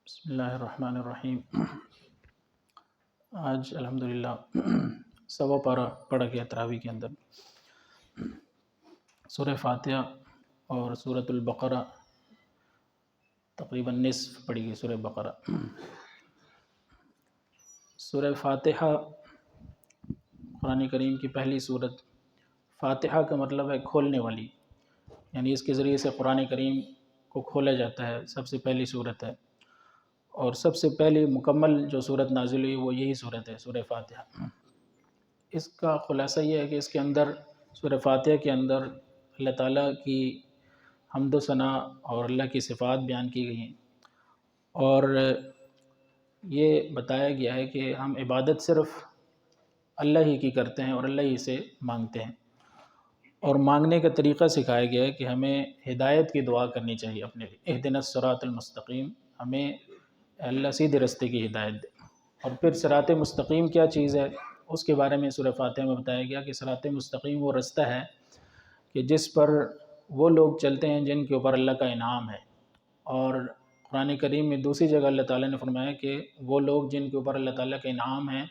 بسم اللہ الرحمن الرحیم۔ آج الحمدللہ سوا پارہ پڑھ گیا تراویح کے اندر سورہ فاتحہ اور سورۃ البقرہ، تقریباً نصف پڑھی گئی سورہ بقرہ۔ سورہ فاتحہ قرآن کریم کی پہلی سورت۔ فاتحہ کا مطلب ہے کھولنے والی، یعنی اس کے ذریعے سے قرآن کریم کو کھولا جاتا ہے، سب سے پہلی سورت ہے، اور سب سے پہلی مکمل جو سورت نازل ہوئی وہ یہی سورت ہے، سورہ فاتحہ۔ اس کا خلاصہ یہ ہے کہ اس کے اندر، سورہ فاتحہ کے اندر اللہ تعالیٰ کی حمد و ثناء اور اللہ کی صفات بیان کی گئی ہیں، اور یہ بتایا گیا ہے کہ ہم عبادت صرف اللہ ہی کی کرتے ہیں اور اللہ ہی سے مانگتے ہیں، اور مانگنے کا طریقہ سکھایا گیا ہے کہ ہمیں ہدایت کی دعا کرنی چاہیے اپنے لیے، اہدنا الصراط المستقیم، ہمیں اللہ سیدھے رستے کی ہدایت دے۔ اور پھر صراط مستقیم کیا چیز ہے اس کے بارے میں سورہ فاتحہ میں بتایا گیا کہ صراط مستقیم وہ رستہ ہے کہ جس پر وہ لوگ چلتے ہیں جن کے اوپر اللہ کا انعام ہے، اور قرآن کریم میں دوسری جگہ اللہ تعالیٰ نے فرمایا کہ وہ لوگ جن کے اوپر اللہ تعالیٰ کا انعام ہے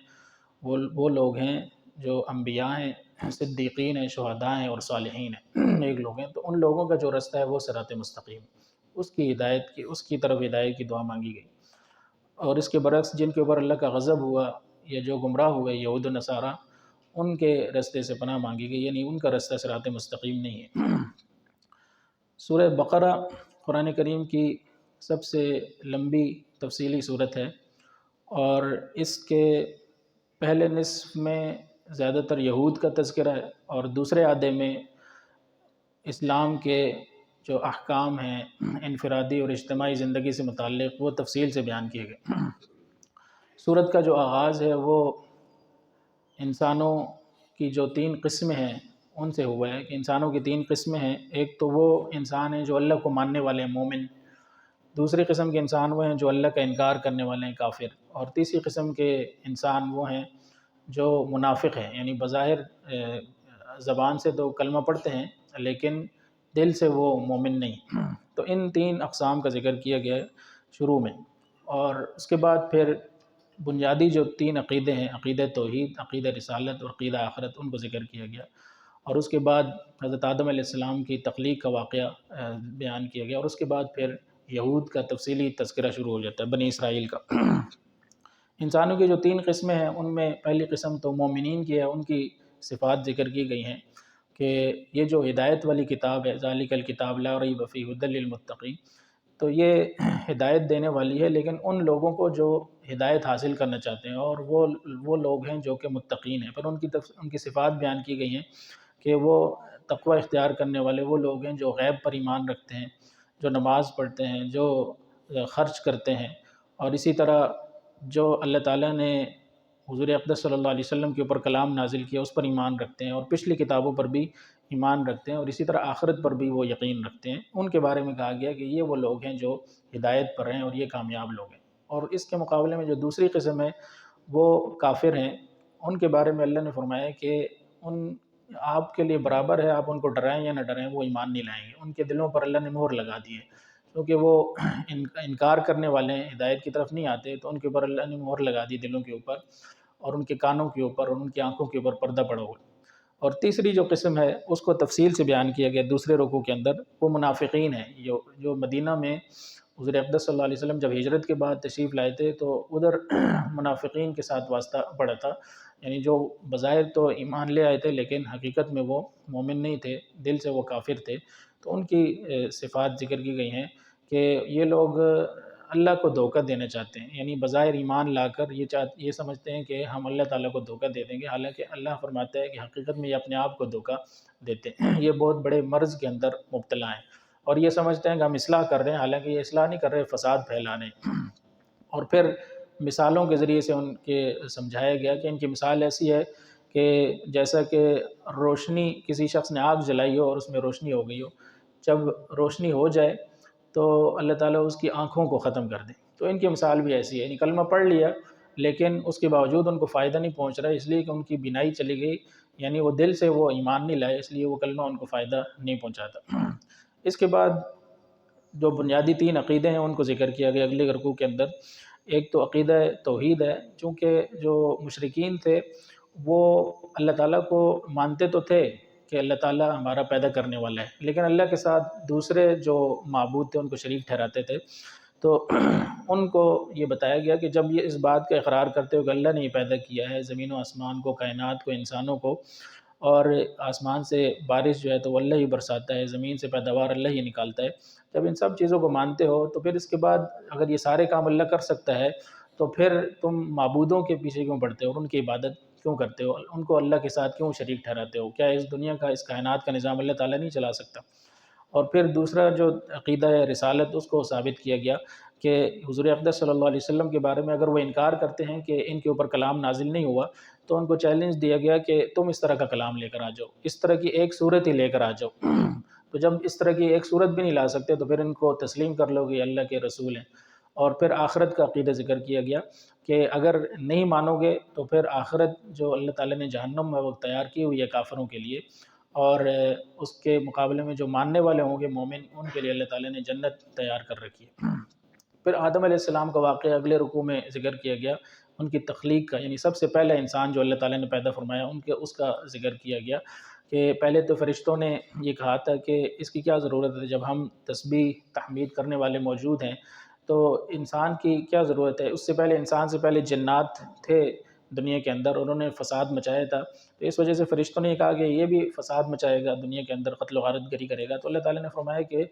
وہ لوگ ہیں جو انبیاء ہیں، صدیقین ہیں، شہداء ہیں اور صالحین ہیں، نیک لوگ ہیں۔ تو ان لوگوں کا جو رستہ ہے وہ صراط مستقیم، اس کی ہدایت کی، اس کی طرف ہدایت کی دعا مانگی گئی۔ اور اس کے برعکس جن کے اوپر اللہ کا غضب ہوا یا جو گمراہ ہوئے یہود و نصارہ، ان کے رستے سے پناہ مانگی گئی، یعنی ان کا رستہ صراط مستقیم نہیں ہے۔ سورہ بقرہ قرآن کریم کی سب سے لمبی تفصیلی صورت ہے، اور اس کے پہلے نصف میں زیادہ تر یہود کا تذکرہ ہے، اور دوسرے آدھے میں اسلام کے جو احکام ہیں انفرادی اور اجتماعی زندگی سے متعلق وہ تفصیل سے بیان کیے گئے۔ سورت کا جو آغاز ہے وہ انسانوں کی جو 3 قسمیں ہیں ان سے ہوا ہے، کہ انسانوں کی 3 قسمیں ہیں۔ ایک تو وہ انسان ہیں جو اللہ کو ماننے والے ہیں، مومن۔ دوسری قسم کے انسان وہ ہیں جو اللہ کا انکار کرنے والے ہیں، کافر۔ اور تیسری قسم کے انسان وہ ہیں جو منافق ہیں، یعنی بظاہر زبان سے تو کلمہ پڑھتے ہیں لیکن دل سے وہ مومن نہیں۔ تو ان 3 اقسام کا ذکر کیا گیا ہے شروع میں، اور اس کے بعد پھر بنیادی جو 3 عقیدے ہیں، عقیدہ توحید، عقیدہ رسالت اور عقیدہ آخرت، ان کو ذکر کیا گیا، اور اس کے بعد حضرت آدم علیہ السلام کی تخلیق کا واقعہ بیان کیا گیا، اور اس کے بعد پھر یہود کا تفصیلی تذکرہ شروع ہو جاتا ہے، بنی اسرائیل کا۔ انسانوں کی جو 3 قسمیں ہیں ان میں پہلی قسم تو مومنین کی ہے، ان کی صفات ذکر کی گئی ہیں کہ یہ جو ہدایت والی کتاب ہے، ذالک الکتاب لا ریب فیہ ھدی للمتقین، تو یہ ہدایت دینے والی ہے لیکن ان لوگوں کو جو ہدایت حاصل کرنا چاہتے ہیں، اور وہ لوگ ہیں جو کہ متقین ہیں۔ پھر ان کی صفات بیان کی گئی ہیں کہ وہ تقوی اختیار کرنے والے وہ لوگ ہیں جو غیب پر ایمان رکھتے ہیں، جو نماز پڑھتے ہیں، جو خرچ کرتے ہیں، اور اسی طرح جو اللہ تعالیٰ نے حضور اقدس صلی اللہ علیہ وسلم کے اوپر کلام نازل کیا اس پر ایمان رکھتے ہیں، اور پچھلی کتابوں پر بھی ایمان رکھتے ہیں، اور اسی طرح آخرت پر بھی وہ یقین رکھتے ہیں۔ ان کے بارے میں کہا گیا کہ یہ وہ لوگ ہیں جو ہدایت پر ہیں اور یہ کامیاب لوگ ہیں۔ اور اس کے مقابلے میں جو دوسری قسم ہے وہ کافر ہیں، ان کے بارے میں اللہ نے فرمایا کہ آپ کے لیے برابر ہے، آپ ان کو ڈرائیں یا نہ ڈرائیں، وہ ایمان نہیں لائیں گے۔ ان کے دلوں پر اللہ نے مہر لگا دی ہے، کیونکہ وہ انکار کرنے والے ہیں، ہدایت کی طرف نہیں آتے، تو ان کے اوپر اللہ نے مہر لگا دی دلوں کے اوپر، اور ان کے کانوں کے اوپر اور ان کی آنکھوں کے اوپر پردہ پڑا ہوا۔ اور تیسری جو قسم ہے اس کو تفصیل سے بیان کیا گیا دوسرے رکوع کے اندر، وہ منافقین ہیں، جو مدینہ میں حضور اقدس صلی اللہ علیہ وسلم جب ہجرت کے بعد تشریف لائے تھے تو ادھر منافقین کے ساتھ واسطہ پڑا تھا، یعنی جو بظاہر تو ایمان لے آئے تھے لیکن حقیقت میں وہ مومن نہیں تھے، دل سے وہ کافر تھے۔ تو ان کی صفات ذکر کی گئی ہیں کہ یہ لوگ اللہ کو دھوکہ دینا چاہتے ہیں، یعنی بظاہر ایمان لا کر یہ سمجھتے ہیں کہ ہم اللہ تعالیٰ کو دھوکہ دے دیں گے، حالانکہ اللہ فرماتا ہے کہ حقیقت میں یہ اپنے آپ کو دھوکہ دیتے ہیں، یہ بہت بڑے مرض کے اندر مبتلا ہیں، اور یہ سمجھتے ہیں کہ ہم اصلاح کر رہے ہیں، حالانکہ یہ اصلاح نہیں کر رہے، فساد پھیلا رہے ہیں۔ اور پھر مثالوں کے ذریعے سے ان کے سمجھایا گیا کہ ان کی مثال ایسی ہے کہ جیسا کہ روشنی، کسی شخص نے آگ جلائی ہو اور اس میں روشنی ہو گئی ہو، جب روشنی ہو جائے تو اللہ تعالیٰ اس کی آنکھوں کو ختم کر دے۔ تو ان کی مثال بھی ایسی ہے، یعنی کلمہ پڑھ لیا لیکن اس کے باوجود ان کو فائدہ نہیں پہنچ رہا، اس لیے کہ ان کی بینائی چلی گئی، یعنی وہ دل سے وہ ایمان نہیں لائے، اس لیے وہ کلمہ ان کو فائدہ نہیں پہنچاتا۔ اس کے بعد جو بنیادی 3 عقیدے ہیں ان کو ذکر کیا گیا اگلے رکوع کے اندر۔ ایک تو عقیدہ توحید ہے، چونکہ جو مشرکین تھے وہ اللہ تعالیٰ کو مانتے تو تھے کہ اللہ تعالیٰ ہمارا پیدا کرنے والا ہے، لیکن اللہ کے ساتھ دوسرے جو معبود تھے ان کو شریک ٹھہراتے تھے۔ تو ان کو یہ بتایا گیا کہ جب یہ اس بات کا اقرار کرتے ہو کہ اللہ نے یہ پیدا کیا ہے زمین و آسمان کو، کائنات کو، انسانوں کو، اور آسمان سے بارش جو ہے تو وہ اللہ ہی برساتا ہے، زمین سے پیداوار اللہ ہی نکالتا ہے، جب ان سب چیزوں کو مانتے ہو تو پھر اس کے بعد اگر یہ سارے کام اللہ کر سکتا ہے تو پھر تم معبودوں کے پیچھے کیوں پڑتے ہو اور ان کی عبادت کیوں کرتے ہو، ان کو اللہ کے ساتھ کیوں شریک ٹھہراتے ہو؟ کیا اس دنیا کا، اس کائنات کا نظام اللہ تعالیٰ نہیں چلا سکتا؟ اور پھر دوسرا جو عقیدہ ہے رسالت، اس کو ثابت کیا گیا کہ حضور اقدس صلی اللہ علیہ وسلم کے بارے میں اگر وہ انکار کرتے ہیں کہ ان کے اوپر کلام نازل نہیں ہوا تو ان کو چیلنج دیا گیا کہ تم اس طرح کا کلام لے کر آ جاؤ، اس طرح کی ایک صورت ہی لے کر آ جاؤ۔ تو جب اس طرح کی ایک صورت بھی نہیں لا سکتے تو پھر ان کو تسلیم کر لو کہ اللہ کے رسول ہیں۔ اور پھر آخرت کا عقیدہ ذکر کیا گیا کہ اگر نہیں مانو گے تو پھر آخرت جو اللہ تعالیٰ نے جہنم میں وہ تیار کی ہوئی ہے کافروں کے لیے، اور اس کے مقابلے میں جو ماننے والے ہوں گے مومن، ان کے لیے اللہ تعالیٰ نے جنت تیار کر رکھی ہے۔ پھر آدم علیہ السلام کا واقعہ اگلے رکوع میں ذکر کیا گیا، ان کی تخلیق کا، یعنی سب سے پہلا انسان جو اللہ تعالیٰ نے پیدا فرمایا اس کا ذکر کیا گیا کہ پہلے تو فرشتوں نے یہ کہا تھا کہ اس کی کیا ضرورت ہے، جب ہم تسبیح تحمید کرنے والے موجود ہیں تو انسان کی کیا ضرورت ہے؟ اس سے پہلے، انسان سے پہلے جنات تھے دنیا کے اندر، انہوں نے فساد مچایا تھا، تو اس وجہ سے فرشتوں نے یہ کہا کہ یہ بھی فساد مچائے گا دنیا کے اندر، قتل و غارت گری کرے گا۔ تو اللہ تعالیٰ نے فرمایا کہ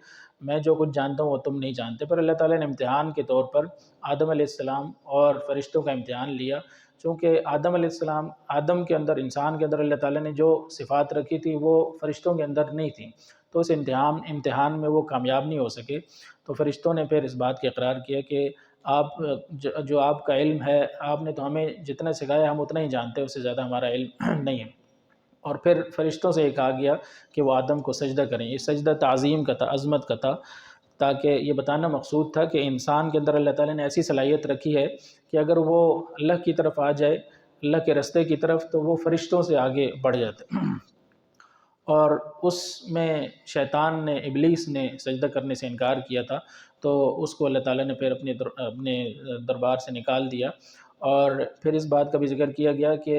میں جو کچھ جانتا ہوں وہ تم نہیں جانتے، پر اللہ تعالیٰ نے امتحان کے طور پر آدم علیہ السلام اور فرشتوں کا امتحان لیا، چونکہ آدم علیہ السلام، آدم کے اندر، انسان کے اندر اللہ تعالیٰ نے جو صفات رکھی تھی وہ فرشتوں کے اندر نہیں تھیں، تو اس امتحان میں وہ کامیاب نہیں ہو سکے۔ تو فرشتوں نے پھر اس بات کا اقرار کیا کہ آپ جو آپ کا علم ہے، آپ نے تو ہمیں جتنا سکھایا ہم اتنا ہی جانتے ہیں، اس سے زیادہ ہمارا علم نہیں ہے۔ اور پھر فرشتوں سے یہ کہا گیا کہ وہ آدم کو سجدہ کریں، یہ سجدہ تعظیم کا تھا، عظمت کا تھا، تاکہ یہ بتانا مقصود تھا کہ انسان کے اندر اللہ تعالیٰ نے ایسی صلاحیت رکھی ہے کہ اگر وہ اللہ کی طرف آ جائے، اللہ کے رستے کی طرف، تو وہ فرشتوں سے آگے بڑھ جاتے۔ اور اس میں شیطان نے، ابلیس نے سجدہ کرنے سے انکار کیا تھا، تو اس کو اللہ تعالیٰ نے پھر اپنے دربار سے نکال دیا۔ اور پھر اس بات کا بھی ذکر کیا گیا کہ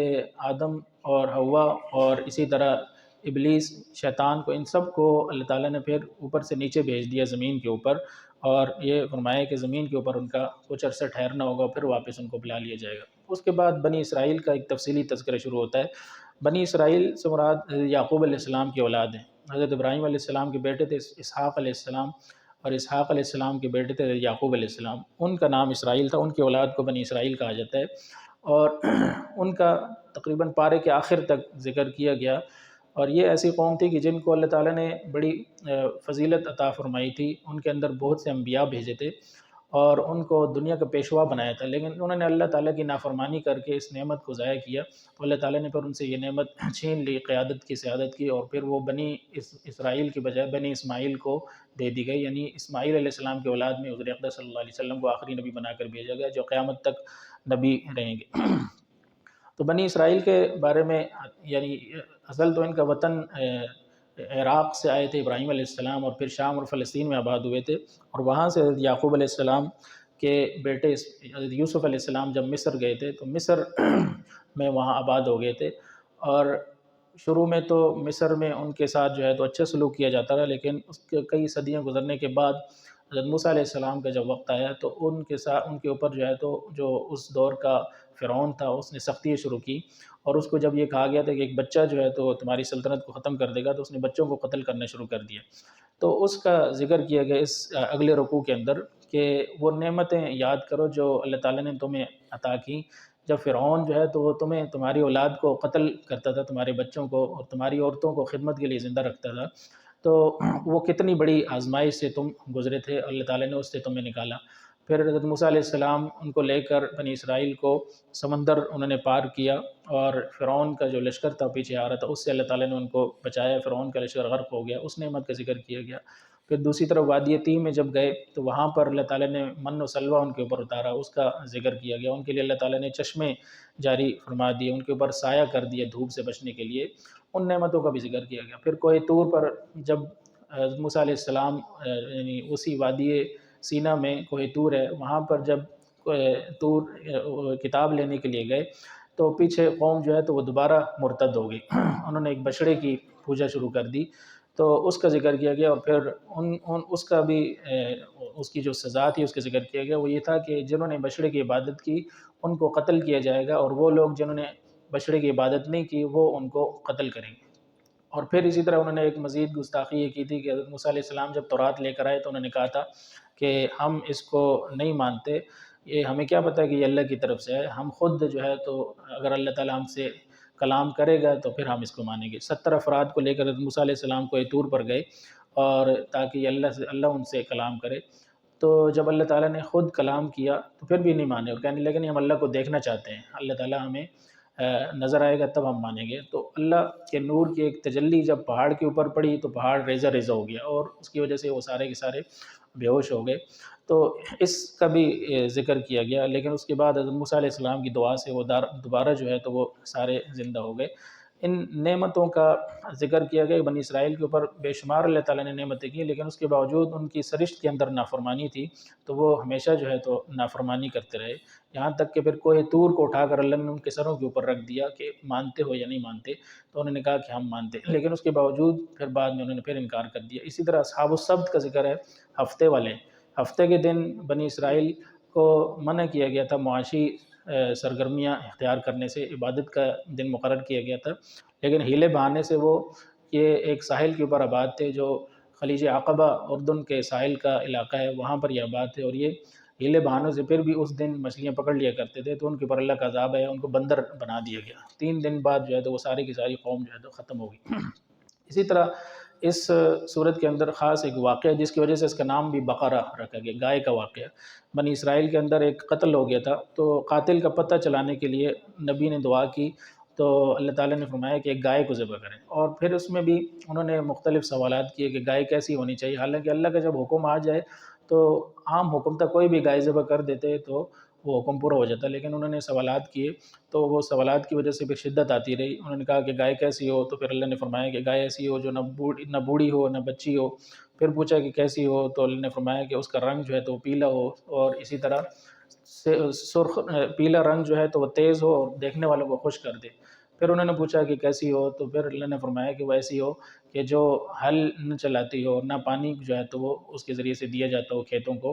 آدم اور حوا اور اسی طرح ابلیس، شیطان کو، ان سب کو اللہ تعالیٰ نے پھر اوپر سے نیچے بھیج دیا زمین کے اوپر، اور یہ فرمایا کہ زمین کے اوپر ان کا کچھ عرصہ ٹھہرنا ہوگا، پھر واپس ان کو بلا لیا جائے گا۔ اس کے بعد بنی اسرائیل کا ایک تفصیلی تذکرہ شروع ہوتا ہے۔ بنی اسرائیل سے مراد یعقوب علیہ السلام کی اولاد ہیں۔ حضرت ابراہیم علیہ السلام کے بیٹے تھے اسحاق علیہ السلام، اور اسحاق علیہ السلام کے بیٹے تھے یعقوب علیہ السلام، ان کا نام اسرائیل تھا، ان کی اولاد کو بنی اسرائیل کہا جاتا ہے۔ اور ان کا تقریباً پارے کے آخر تک ذکر کیا گیا، اور یہ ایسی قوم تھی کہ جن کو اللہ تعالیٰ نے بڑی فضیلت عطا فرمائی تھی، ان کے اندر بہت سے انبیاء بھیجے تھے اور ان کو دنیا کا پیشوا بنایا تھا، لیکن انہوں نے اللہ تعالیٰ کی نافرمانی کر کے اس نعمت کو ضائع کیا، تو اللہ تعالیٰ نے پھر ان سے یہ نعمت چھین لی، قیادت کی، سیادت کی، اور پھر وہ بنی اسرائیل کی بجائے بنی اسماعیل کو دے دی گئی، یعنی اسماعیل علیہ السلام کی اولاد میں حضور اقدس صلی اللہ علیہ وسلم کو آخری نبی بنا کر بھیجا گیا، جو قیامت تک نبی رہیں گے۔ تو بنی اسرائیل کے بارے میں، یعنی اصل تو ان کا وطن عراق سے آئے تھے ابراہیم علیہ السلام، اور پھر شام اور فلسطین میں آباد ہوئے تھے، اور وہاں سے حضرت یعقوب علیہ السلام کے بیٹے حضرت یوسف علیہ السلام جب مصر گئے تھے تو مصر میں وہاں آباد ہو گئے تھے، اور شروع میں تو مصر میں ان کے ساتھ جو ہے تو اچھا سلوک کیا جاتا رہا، لیکن اس کے کئی صدیاں گزرنے کے بعد حضرت موسیٰ علیہ السلام کا جب وقت آیا تو ان کے اوپر جو ہے تو جو اس دور کا فرعون تھا اس نے سختیاں شروع کی، اور اس کو جب یہ کہا گیا تھا کہ ایک بچہ جو ہے تو تمہاری سلطنت کو ختم کر دے گا، تو اس نے بچوں کو قتل کرنا شروع کر دیا۔ تو اس کا ذکر کیا گیا اس اگلے رکوع کے اندر کہ وہ نعمتیں یاد کرو جو اللہ تعالیٰ نے تمہیں عطا کی، جب فرعون جو ہے تو وہ تمہاری اولاد کو قتل کرتا تھا، تمہارے بچوں کو، اور تمہاری عورتوں کو خدمت کے لیے زندہ رکھتا تھا، تو وہ کتنی بڑی آزمائش سے تم گزرے تھے، اللہ تعالیٰ نے اس سے تمہیں نکالا۔ پھر حضرت موسیٰ علیہ السلام ان کو لے کر بنی اسرائیل کو سمندر انہوں نے پار کیا، اور فرعون کا جو لشکر تھا پیچھے آ رہا تھا اس سے اللہ تعالیٰ نے ان کو بچایا، فرعون کا لشکر غرق ہو گیا، اس نعمت کا ذکر کیا گیا۔ پھر دوسری طرف وادی تیہ میں جب گئے تو وہاں پر اللہ تعالیٰ نے من و سلوہ ان کے اوپر اتارا، اس کا ذکر کیا گیا، ان کے لیے اللہ تعالیٰ نے چشمے جاری فرما دیے، ان کے اوپر سایہ کر دیا دھوپ سے بچنے کے لیے، ان نعمتوں کا بھی ذکر کیا گیا۔ پھر کوہ طور پر جب حضرت موسیٰ علیہ السلام یعنی اسی وادی سینا میں کوہ طور ہے، وہاں پر جب طور کتاب لینے کے لیے گئے تو پیچھے قوم جو ہے تو وہ دوبارہ مرتد ہو گئی انہوں نے ایک بچڑے کی پوجا شروع کر دی، تو اس کا ذکر کیا گیا، اور پھر اس کا بھی اس کی جو سزا تھی اس کا ذکر کیا گیا، وہ یہ تھا کہ جنہوں نے بچڑے کی عبادت کی ان کو قتل کیا جائے گا، اور وہ لوگ جنہوں نے بچڑے کی عبادت نہیں کی وہ ان کو قتل کریں گے۔ اور پھر اسی طرح انہوں نے ایک مزید گستاخی یہ کی تھی کہ حضرت موسیٰ علیہ السلام جب تورات لے کر آئے تو انہوں نے کہا تھا کہ ہم اس کو نہیں مانتے، یہ ہمیں کیا پتہ کہ یہ اللہ کی طرف سے ہے، ہم خود جو ہے تو اگر اللہ تعالیٰ ہم سے کلام کرے گا تو پھر ہم اس کو مانیں گے۔ 70 افراد کو لے کر حضرت موسیٰ علیہ السلام کوہ طور پر گئے اور تاکہ اللہ ان سے کلام کرے، تو جب اللہ تعالیٰ نے خود کلام کیا تو پھر بھی نہیں مانے، اور کہنے لگے نہیں ہم اللہ کو دیکھنا چاہتے ہیں، اللہ تعالیٰ ہمیں نظر آئے گا تب ہم مانیں گے۔ تو اللہ کے نور کی ایک تجلی جب پہاڑ کے اوپر پڑی تو پہاڑ ریزہ ریزہ ہو گیا، اور اس کی وجہ سے وہ سارے کے سارے بے ہوش ہو گئے، تو اس کا بھی ذکر کیا گیا۔ لیکن اس کے بعد حضرت موسیٰ علیہ السلام کی دعا سے وہ دوبارہ جو ہے تو وہ سارے زندہ ہو گئے۔ ان نعمتوں کا ذکر کیا گیا، بنی اسرائیل کے اوپر بے شمار اللہ تعالیٰ نے نعمتیں کی، لیکن اس کے باوجود ان کی سرشت کے اندر نافرمانی تھی، تو وہ ہمیشہ جو ہے تو نافرمانی کرتے رہے، یہاں تک کہ پھر کوہ طور کو اٹھا کر اللہ نے ان کے سروں کے اوپر رکھ دیا کہ مانتے ہو یا نہیں مانتے، تو انہوں نے کہا کہ ہم مانتے، لیکن اس کے باوجود پھر بعد میں انہوں نے پھر انکار کر دیا۔ اسی طرح اصحاب السبت کا ذکر ہے، ہفتے والے، ہفتے کے دن بنی اسرائیل کو منع کیا گیا تھا معاشی سرگرمیاں اختیار کرنے سے، عبادت کا دن مقرر کیا گیا تھا، لیکن ہیلے بہانے سے وہ یہ ایک ساحل کے اوپر آباد تھے جو خلیج عقبہ اردن کے ساحل کا علاقہ ہے، وہاں پر یہ آباد تھے، اور یہ ہیلے بہانوں سے پھر بھی اس دن مچھلیاں پکڑ لیا کرتے تھے، تو ان کے اوپر اللہ کا عذاب ہے، ان کو بندر بنا دیا گیا۔ 3 دن بعد جو ہے تو وہ ساری کی ساری قوم جو ہے تو ختم ہو گئی۔ اسی طرح اس صورت کے اندر خاص ایک واقعہ جس کی وجہ سے اس کا نام بھی بقرہ رکھا گیا، گائے کا واقعہ۔ بنی اسرائیل کے اندر ایک قتل ہو گیا تھا، تو قاتل کا پتہ چلانے کے لیے نبی نے دعا کی، تو اللہ تعالیٰ نے فرمایا کہ ایک گائے کو ذبح کریں، اور پھر اس میں بھی انہوں نے مختلف سوالات کیے کہ گائے کیسی ہونی چاہیے، حالانکہ اللہ کا جب حکم آ جائے تو عام حکم تک کوئی بھی گائے ذبح کر دیتے تو وہ حکم پورا ہو جاتا، لیکن انہوں نے سوالات کیے، تو وہ سوالات کی وجہ سے پھر شدت آتی رہی۔ انہوں نے کہا کہ گائے کیسی ہو، تو پھر اللہ نے فرمایا کہ گائے ایسی ہو جو نہ بوڑھی ہو نہ بچی ہو۔ پھر پوچھا کہ کیسی ہو، تو اللہ نے فرمایا کہ اس کا رنگ جو ہے تو وہ پیلا ہو، اور اسی طرح سرخ پیلا رنگ جو ہے تو وہ تیز ہو اور دیکھنے والوں کو خوش کر دے۔ پھر انہوں نے پوچھا کہ کیسی ہو، تو پھر اللہ نے فرمایا کہ وہ ایسی ہو کہ جو ہل نہ چلاتی ہو، نہ پانی جو ہے تو وہ اس کے ذریعے سے دیا جاتا ہو کھیتوں کو،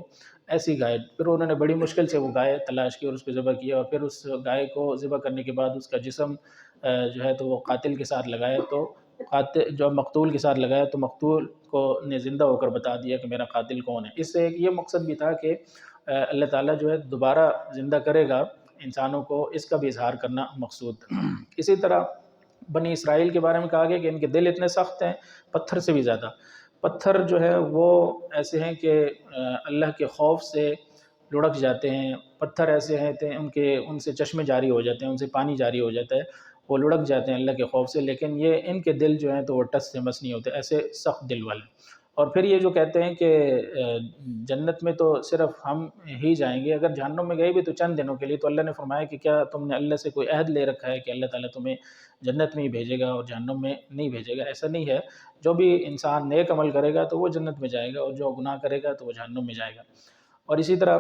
ایسی گائے۔ پھر انہوں نے بڑی مشکل سے وہ گائے تلاش کی اور اس کو ذبح کیا، اور پھر اس گائے کو ذبح کرنے کے بعد اس کا جسم جو ہے تو وہ قاتل کے ساتھ لگایا، تو قاتل جو مقتول کے ساتھ لگایا تو مقتول کو نے زندہ ہو کر بتا دیا کہ میرا قاتل کون ہے۔ اس سے ایک یہ مقصد بھی تھا کہ اللہ تعالیٰ جو ہے دوبارہ زندہ کرے گا انسانوں کو، اس کا بھی اظہار کرنا مقصود تھا۔ اسی طرح بنی اسرائیل کے بارے میں کہا گیا کہ ان کے دل اتنے سخت ہیں پتھر سے بھی زیادہ، پتھر جو ہے وہ ایسے ہیں کہ اللہ کے خوف سے لڑک جاتے ہیں، پتھر ایسے ہیں ان سے چشمے جاری ہو جاتے ہیں، ان سے پانی جاری ہو جاتا ہے، وہ لڑک جاتے ہیں اللہ کے خوف سے، لیکن یہ ان کے دل جو ہیں تو وہ ٹس سے مس نہیں ہوتے، ایسے سخت دل والے۔ اور پھر یہ جو کہتے ہیں کہ جنت میں تو صرف ہم ہی جائیں گے، اگر جہنم میں گئے بھی تو چند دنوں کے لیے، تو اللہ نے فرمایا کہ کیا تم نے اللہ سے کوئی عہد لے رکھا ہے کہ اللہ تعالیٰ تمہیں جنت میں ہی بھیجے گا اور جہنم میں نہیں بھیجے گا؟ ایسا نہیں ہے، جو بھی انسان نیک عمل کرے گا تو وہ جنت میں جائے گا، اور جو گناہ کرے گا تو وہ جہنم میں جائے گا۔ اور اسی طرح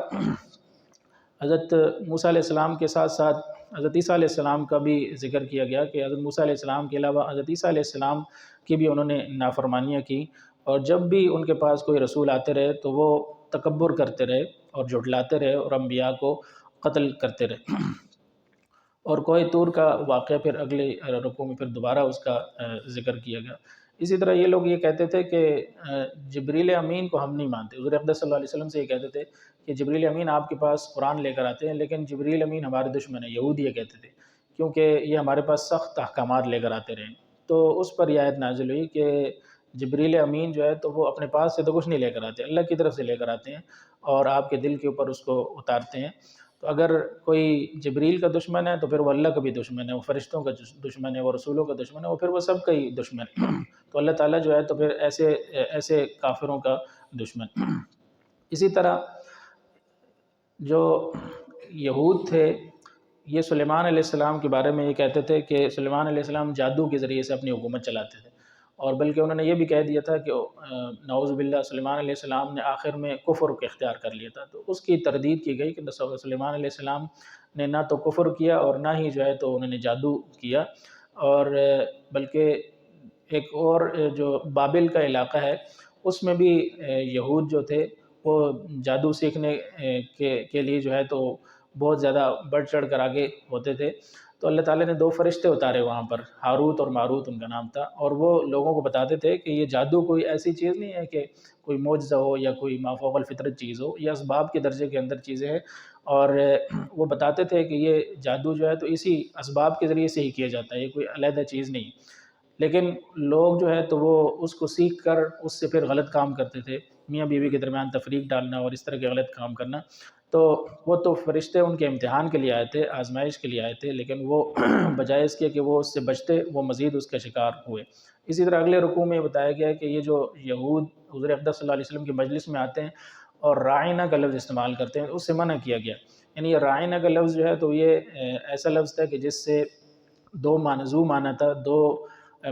حضرت موسیٰ علیہ السلام کے ساتھ ساتھ حضرت عیسیٰ علیہ السلام کا بھی ذکر کیا گیا کہ حضرت موسیٰ علیہ السلام کے علاوہ حضرت عیسیٰ علیہ السلام کی بھی انہوں نے نافرمانیاں کی، اور جب بھی ان کے پاس کوئی رسول آتے رہے تو وہ تکبر کرتے رہے اور جھٹلاتے رہے اور انبیاء کو قتل کرتے رہے۔ اور کوہ طور کا واقعہ پھر اگلے رکوع میں پھر دوبارہ اس کا ذکر کیا گیا۔ اسی طرح یہ لوگ یہ کہتے تھے کہ جبریل امین کو ہم نہیں مانتے، حضور اقدس صلی اللہ علیہ وسلم سے یہ کہتے تھے کہ جبریل امین آپ کے پاس قرآن لے کر آتے ہیں، لیکن جبریل امین ہمارے دشمن ہیں، یہود یہ کہتے تھے، کیونکہ یہ ہمارے پاس سخت احکامات لے کر آتے رہے۔ تو اس پر یہ آیت نازل ہوئی کہ جبریل امین جو ہے تو وہ اپنے پاس سے تو کچھ نہیں لے کر آتے، اللہ کی طرف سے لے کر آتے ہیں اور آپ کے دل کے اوپر اس کو اتارتے ہیں۔ تو اگر کوئی جبریل کا دشمن ہے تو پھر وہ اللہ کا بھی دشمن ہے، وہ فرشتوں کا دشمن ہے، وہ رسولوں کا دشمن ہے، وہ پھر وہ سب کا ہی دشمن ہے۔ تو اللہ تعالیٰ جو ہے تو پھر ایسے کافروں کا دشمن۔ اسی طرح جو یہود تھے یہ سلیمان علیہ السلام کے بارے میں یہ کہتے تھے کہ سلیمان علیہ السلام جادو کے ذریعے سے اپنی حکومت چلاتے تھے، اور بلکہ انہوں نے یہ بھی کہہ دیا تھا کہ نعوذ باللہ سلیمان علیہ السلام نے آخر میں کفر کو اختیار کر لیا تھا، تو اس کی تردید کی گئی کہ سلیمان علیہ السلام نے نہ تو کفر کیا اور نہ ہی جو ہے تو انہوں نے جادو کیا، اور بلکہ ایک اور جو بابل کا علاقہ ہے اس میں بھی یہود جو تھے وہ جادو سیکھنے کے لیے جو ہے تو بہت زیادہ بڑھ چڑھ کر آگے ہوتے تھے۔ تو اللہ تعالیٰ نے 2 فرشتے اتارے وہاں پر، ہاروت اور ماروت ان کا نام تھا، اور وہ لوگوں کو بتاتے تھے کہ یہ جادو کوئی ایسی چیز نہیں ہے کہ کوئی معجزہ ہو یا کوئی ما فوق الفطرت چیز ہو، یہ اسباب کے درجے کے اندر چیزیں ہیں، اور وہ بتاتے تھے کہ یہ جادو جو ہے تو اسی اسباب کے ذریعے سے ہی کیا جاتا ہے، یہ کوئی علیحدہ چیز نہیں۔ لیکن لوگ جو ہے تو وہ اس کو سیکھ کر اس سے پھر غلط کام کرتے تھے، میاں بیوی کے درمیان تفریق ڈالنا اور اس طرح کے غلط کام کرنا۔ تو وہ تو فرشتے ان کے امتحان کے لیے آئے تھے، آزمائش کے لیے آئے تھے، لیکن وہ بجائے اس کے کہ وہ اس سے بچتے، وہ مزید اس کا شکار ہوئے۔ اسی طرح اگلے رکوع میں بتایا گیا ہے کہ یہ جو یہود حضور اقدس صلی اللہ علیہ وسلم کی مجلس میں آتے ہیں اور رائنہ کا لفظ استعمال کرتے ہیں، اس سے منع کیا گیا۔ یعنی یہ رائنہ کا لفظ جو ہے تو یہ ایسا لفظ تھا کہ جس سے 2 منظور معنی تھا، 2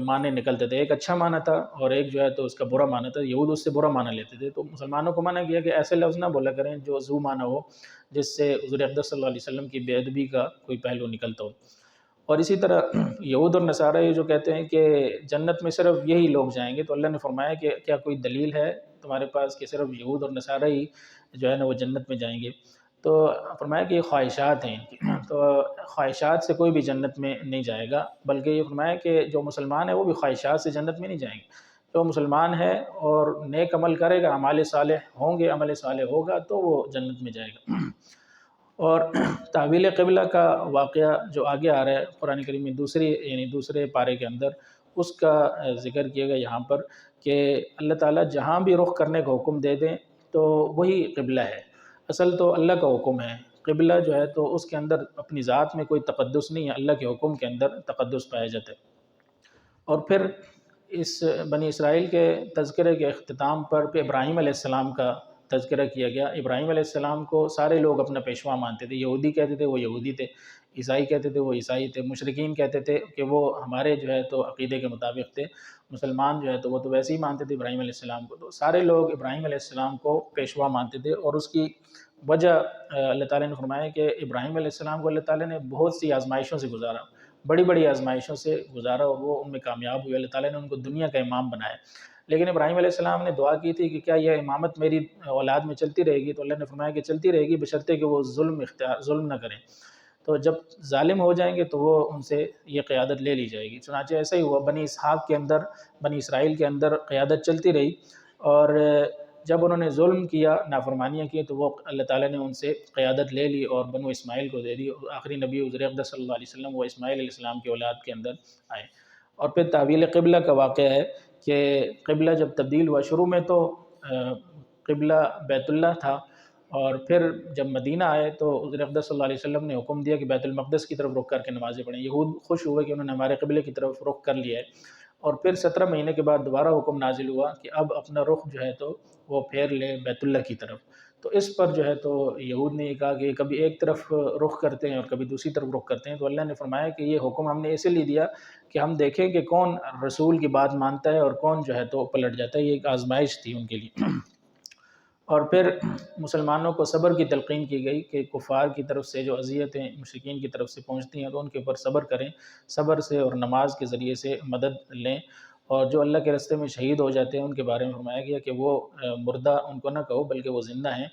معنی نکلتے تھے، ایک اچھا معنی تھا اور ایک جو ہے تو اس کا برا معنی تھا۔ یہود اس سے برا معنی لیتے تھے، تو مسلمانوں کو منع کیا کہ ایسے لفظ نہ بولا کریں جو ذو معنی ہو، جس سے حضور اقدس صلی اللہ علیہ وسلم کی بے ادبی کا کوئی پہلو نکلتا ہو۔ اور اسی طرح یہود اور نصارہ یہ جو کہتے ہیں کہ جنت میں صرف یہی لوگ جائیں گے، تو اللہ نے فرمایا کہ کیا کوئی دلیل ہے تمہارے پاس کہ صرف یہود اور نصارہ ہی جو ہے نا وہ جنت میں جائیں گے؟ تو فرمایا کہ یہ خواہشات ہیں ان کی، تو خواہشات سے کوئی بھی جنت میں نہیں جائے گا، بلکہ یہ فرمایا کہ جو مسلمان ہے وہ بھی خواہشات سے جنت میں نہیں جائیں گے۔ جو مسلمان ہے اور نیک عمل کرے گا، اعمال صالح ہوں گے، عمل صالح ہوگا تو وہ جنت میں جائے گا۔ اور تحویل قبلہ کا واقعہ جو آگے آ رہا ہے قرآن کریم میں دوسرے پارے کے اندر، اس کا ذکر کیا گیا یہاں پر کہ اللہ تعالیٰ جہاں بھی رخ کرنے کا حکم دے دیں تو وہی قبلہ ہے۔ اصل تو اللہ کا حکم ہے، قبلہ جو ہے تو اس کے اندر اپنی ذات میں کوئی تقدس نہیں ہے، اللہ کے حکم کے اندر تقدس پایا جاتا ہے۔ اور پھر اس بنی اسرائیل کے تذکرے کے اختتام پر ابراہیم علیہ السلام کا تذکرہ کیا گیا۔ ابراہیم علیہ السلام کو سارے لوگ اپنا پیشوا مانتے تھے، یہودی کہتے تھے وہ یہودی تھے، عیسائی کہتے تھے وہ عیسائی تھے، مشرکین کہتے تھے کہ وہ ہمارے جو ہے تو عقیدے کے مطابق تھے، مسلمان جو ہے تو وہ تو ویسے ہی مانتے تھے ابراہیم علیہ السلام کو۔ تو سارے لوگ ابراہیم علیہ السلام کو پیشوا مانتے تھے، اور اس کی وجہ اللہ تعالیٰ نے فرمایا کہ ابراہیم علیہ السلام کو اللہ تعالیٰ نے بہت سی آزمائشوں سے گزارا، بڑی بڑی آزمائشوں سے گزارا، اور وہ ان میں کامیاب ہوئے، اللہ تعالیٰ نے ان کو دنیا کا امام بنایا۔ لیکن ابراہیم علیہ السلام نے دعا کی تھی کہ کیا یہ امامت میری اولاد میں چلتی رہے گی؟ تو اللہ نے فرمایا کہ چلتی رہے گی بشرطے کہ وہ ظلم نہ کریں۔ تو جب ظالم ہو جائیں گے تو وہ ان سے یہ قیادت لے لی جائے گی۔ چنانچہ ایسا ہی ہوا، بنی اسحاق کے اندر، بنی اسرائیل کے اندر قیادت چلتی رہی، اور جب انہوں نے ظلم کیا، نافرمانیاں کی، تو وہ اللہ تعالیٰ نے ان سے قیادت لے لی اور بنو اسماعیل کو دے دی۔ آخری نبی حضور اقدس صلی اللہ علیہ وسلم وہ اسماعیل علیہ السلام کی اولاد کے اندر آئے۔ اور پھر تحویل قبلہ کا واقعہ ہے کہ قبلہ جب تبدیل ہوا، شروع میں تو قبلہ بیت اللہ تھا، اور پھر جب مدینہ آئے تو حضور اقدس صلی اللہ علیہ وسلم نے حکم دیا کہ بیت المقدس کی طرف رخ کر کے نمازیں پڑھیں۔ یہود خوش ہوئے کہ انہوں نے ہمارے قبلے کی طرف رخ کر لیا ہے، اور پھر 17 مہینے کے بعد دوبارہ حکم نازل ہوا کہ اب اپنا رخ جو ہے تو وہ پھیر لے بیت اللہ کی طرف۔ تو اس پر جو ہے تو یہود نے یہ کہا کہ کبھی ایک طرف رخ کرتے ہیں اور کبھی دوسری طرف رخ کرتے ہیں، تو اللہ نے فرمایا کہ یہ حکم ہم نے اسی لیے دیا کہ ہم دیکھیں کہ کون رسول کی بات مانتا ہے اور کون جو ہے تو پلٹ جاتا ہے۔ یہ ایک آزمائش تھی ان کے لیے۔ اور پھر مسلمانوں کو صبر کی تلقین کی گئی کہ کفار کی طرف سے جو اذیتیں مشرکین کی طرف سے پہنچتی ہیں تو ان کے اوپر صبر کریں، صبر سے اور نماز کے ذریعے سے مدد لیں، اور جو اللہ کے راستے میں شہید ہو جاتے ہیں ان کے بارے میں فرمایا گیا کہ وہ مردہ ان کو نہ کہو بلکہ وہ زندہ ہیں،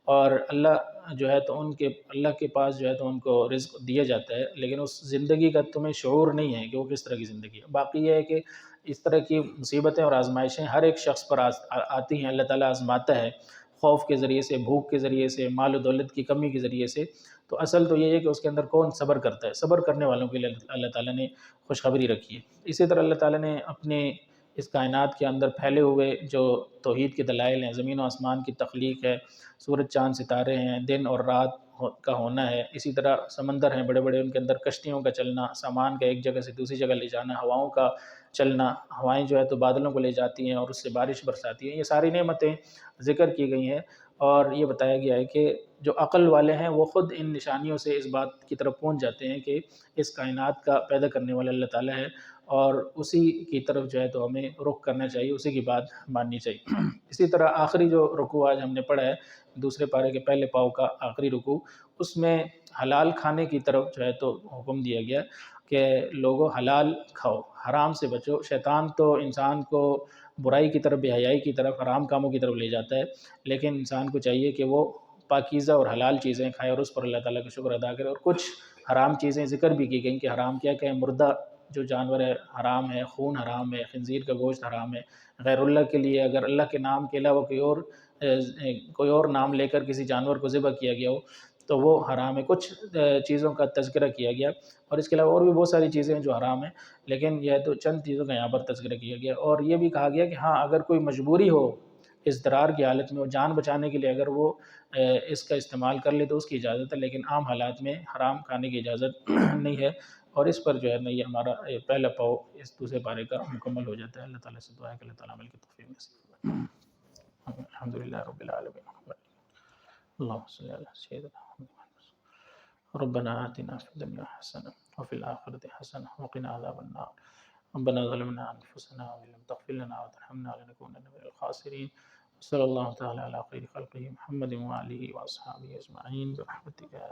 اور اللہ جو ہے تو اللہ کے پاس جو ہے تو ان کو رزق دیا جاتا ہے، لیکن اس زندگی کا تمہیں شعور نہیں ہے کہ وہ کس طرح کی زندگی ہے۔ باقی یہ ہے کہ اس طرح کی مصیبتیں اور آزمائشیں ہر ایک شخص پر آتی ہیں، اللہ تعالیٰ آزماتا ہے، خوف کے ذریعے سے، بھوک کے ذریعے سے، مال و دولت کی کمی کے ذریعے سے۔ تو اصل تو یہ ہے کہ اس کے اندر کون صبر کرتا ہے، صبر کرنے والوں کے لیے اللہ تعالیٰ نے خوشخبری رکھی ہے۔ اسی طرح اللہ تعالیٰ نے اپنے اس کائنات کے اندر پھیلے ہوئے جو توحید کے دلائل ہیں، زمین و آسمان کی تخلیق ہے، سورج چاند ستارے ہیں، دن اور رات کا ہونا ہے، اسی طرح سمندر ہیں بڑے بڑے، ان کے اندر کشتیوں کا چلنا، سامان کا ایک جگہ سے دوسری جگہ لے جانا، ہواؤں کا چلنا، ہوائیں جو ہے تو بادلوں کو لے جاتی ہیں اور اس سے بارش برساتی ہیں، یہ ساری نعمتیں ذکر کی گئی ہیں۔ اور یہ بتایا گیا ہے کہ جو عقل والے ہیں وہ خود ان نشانیوں سے اس بات کی طرف پہنچ جاتے ہیں کہ اس کائنات کا پیدا کرنے والا اللہ تعالیٰ ہے، اور اسی کی طرف جو ہے تو ہمیں رخ کرنا چاہیے، اسی کی بات ماننی چاہیے۔ اسی طرح آخری جو رکوع آج ہم نے پڑھا ہے، دوسرے پارے کے پہلے پاؤ کا آخری رکوع، اس میں حلال کھانے کی طرف جو ہے تو حکم دیا گیا کہ لوگوں حلال کھاؤ، حرام سے بچو۔ شیطان تو انسان کو برائی کی طرف، بے حیائی کی طرف، حرام کاموں کی طرف لے جاتا ہے، لیکن انسان کو چاہیے کہ وہ پاکیزہ اور حلال چیزیں کھائے اور اس پر اللہ تعالیٰ کا شکر ادا کرے۔ اور کچھ حرام چیزیں ذکر بھی کی گئیں کہ حرام کیا کہ مردہ جو جانور ہے حرام ہے، خون حرام ہے، خنزیر کا گوشت حرام ہے۔ غیر اللہ کے لیے اگر اللہ کے نام کے علاوہ کوئی اور نام لے کر کسی جانور کو ذبح کیا گیا ہو تو وہ حرام ہے۔ کچھ چیزوں کا تذکرہ کیا گیا، اور اس کے علاوہ اور بھی بہت ساری چیزیں ہیں جو حرام ہیں، لیکن یہ تو چند چیزوں کا یہاں پر تذکرہ کیا گیا۔ اور یہ بھی کہا گیا کہ ہاں اگر کوئی مجبوری ہو اضطرار کی حالت میں، جان بچانے کے لیے اگر وہ اس کا استعمال کر لے تو اس کی اجازت ہے، لیکن عام حالات میں حرام کھانے کی اجازت نہیں ہے۔ اور اس پر جو ہے نا یہ ہمارا پہلا پاؤ اس دوسرے پارے کا مکمل ہو جاتا ہے۔ اللہ تعالیٰ سے دعا ہے کہ اللہ تعالیٰ عمل کی توفیق نصیب فرمائے۔ الحمدللہ رب العالمین۔ اللہم صلی علی سیدنا محمد۔ ربنا آتنا فی الدنیا حسنہ وفی الآخرۃ حسنہ وقنا عذاب النار۔ ربنا ظلمنا انفسنا وان لم تغفر لنا وترحمنا لنکونن من الخاسرین۔ صلی اللہ تعالی علی خیر خلقہ محمد وآلہ واصحابہ اجمعین برحمتک یا